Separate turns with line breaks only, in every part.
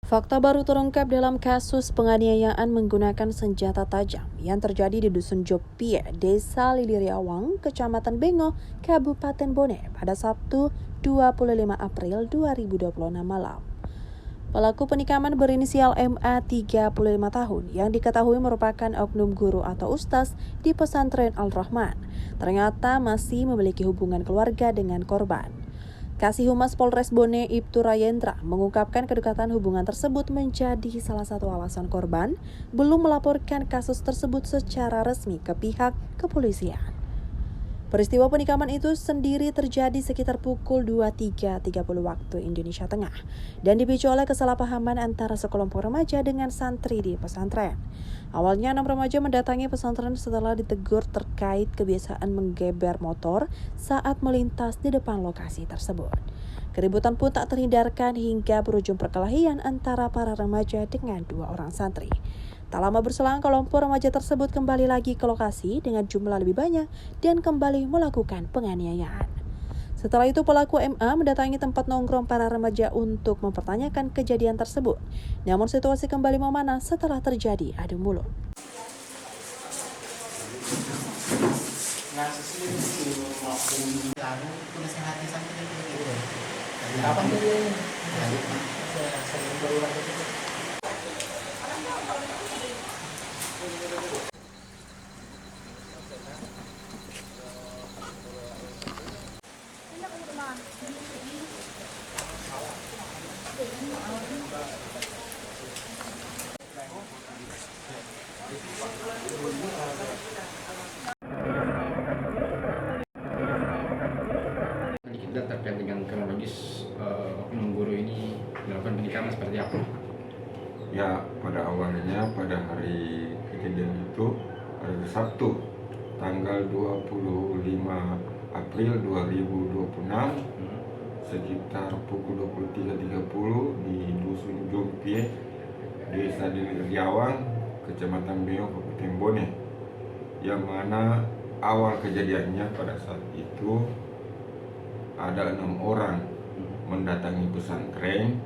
Fakta baru terungkap dalam kasus penganiayaan menggunakan senjata tajam yang terjadi di Dusun Jopie, Desa Liliriawang, Kecamatan Bengo, Kabupaten Bone pada Sabtu 25 April 2026 malam. Pelaku penikaman berinisial MA 35 tahun yang diketahui merupakan oknum guru atau ustaz di pesantren Al-Rahman. Ternyata masih memiliki hubungan keluarga dengan korban. Kasih Humas Polres Bone Ibtu Rayendra mengungkapkan kedekatan hubungan tersebut menjadi salah satu alasan korban belum melaporkan kasus tersebut secara resmi ke pihak kepolisian. Peristiwa penikaman itu sendiri terjadi sekitar pukul 23.30 waktu Indonesia Tengah dan dipicu oleh kesalahpahaman antara sekelompok remaja dengan santri di pesantren. Awalnya 6 remaja mendatangi pesantren setelah ditegur terkait kebiasaan menggeber motor saat melintas di depan lokasi tersebut. Keributan pun tak terhindarkan hingga berujung perkelahian antara para remaja dengan 2 orang santri. Tak lama berselang, kelompok remaja tersebut kembali lagi ke lokasi dengan jumlah lebih banyak dan kembali melakukan penganiayaan. Setelah itu pelaku MA mendatangi tempat nongkrong para remaja untuk mempertanyakan kejadian tersebut. Namun situasi kembali memanas setelah terjadi adu mulut.
Kapan dia?
Kita terkait dengan kronologis oknum guru ini melakukan penikaman seperti apa?
Ya, pada awalnya pada hari kejadian itu hari Sabtu tanggal 25 April 2026 sekitar pukul 23.30 di Dusun Jopie, Desa Liliriawang, Kecamatan Bengo, Kabupaten Bone, yang mana awal kejadiannya pada saat itu ada 6 orang mendatangi pesantren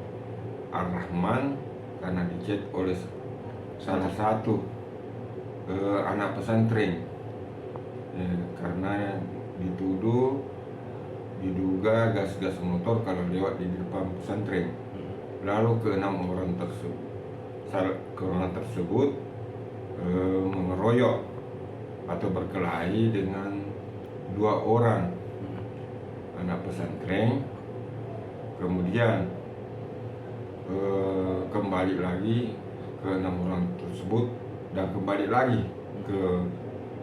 Al-Rahman karena dicet oleh salah satu anak pesantren karena diduga gas-gas motor kalau lewat di depan pesantren. Lalu ke-6 orang tersebut mengeroyok atau berkelahi dengan 2 orang anak pesantren, kemudian kembali lagi ke 6 orang tersebut dan kembali lagi ke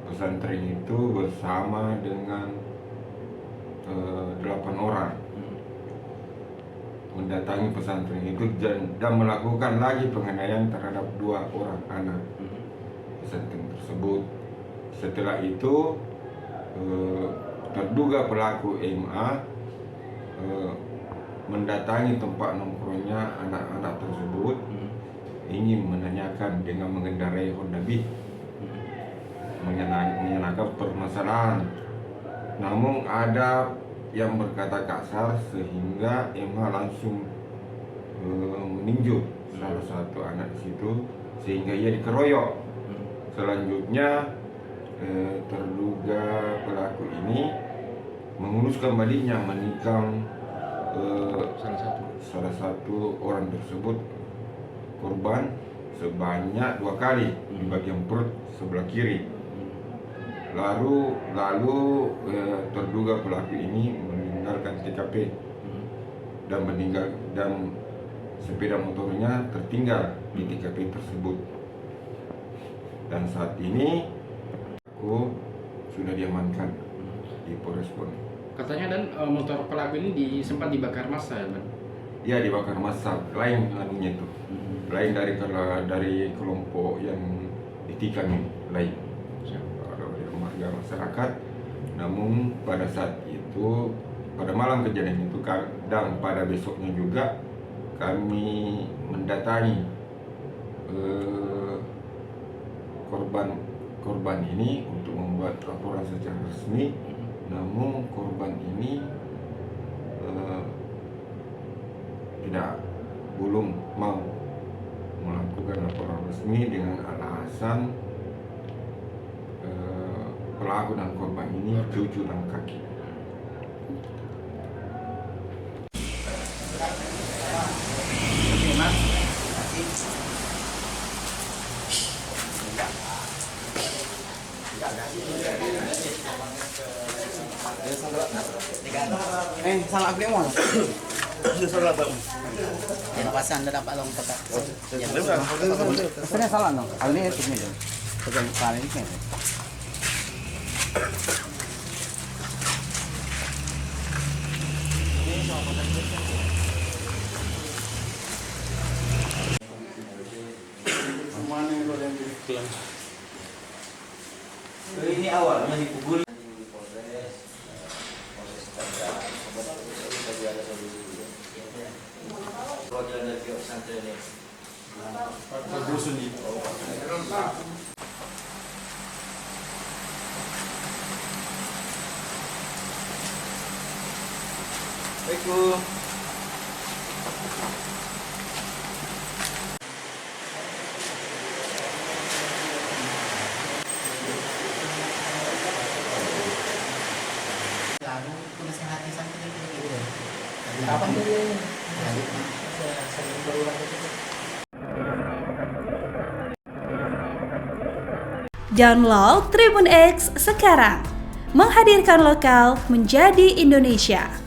pesantren itu bersama dengan 8 orang mendatangi pesantren itu dan melakukan lagi penganiayaan terhadap 2 orang anak pesantren tersebut. Setelah itu terduga pelaku MA mendatangi tempat nongkrongnya anak-anak tersebut, ingin menanyakan dengan mengendarai Honda Beat, menanyakan permasalahan. Namun ada yang berkata kasar sehingga MA langsung meninju salah satu anak di situ sehingga ia dikeroyok. Selanjutnya terduga pelaku ini menguruskan baliknya menikam salah satu orang tersebut, korban, sebanyak 2 kali di bagian perut sebelah kiri. Lalu terduga pelaku ini meninggalkan TKP dan sepeda motornya tertinggal di TKP tersebut. Dan saat ini aku sudah diamankan di Polres Bone.
Katanya dan motor pelaku ini sempat dibakar massa, ya, Bang?
Ya, dibakar massa, lain anunya itu, lain dari kelompok yang ditikam ini, lain dari warga masyarakat. Namun pada saat itu, pada malam kejadian itu dan pada besoknya juga kami mendatangi korban ini untuk membuat laporan secara resmi. Namun korban ini belum mau mengajukan laporan resmi dengan alasan pelaku dan korban ini cucu dan kaki.
Salah aku mau.
Salah tak?
Yang pasan dah dapat long petak.
Sebenarnya salah no. Alnya itu nih. Pegang kali ini kan.
Ini awalnya dipukul. Assalamualaikum. Lalu penasehati sampai gitu. Kapan dia?
Download Tribun X sekarang, menghadirkan lokal menjadi Indonesia.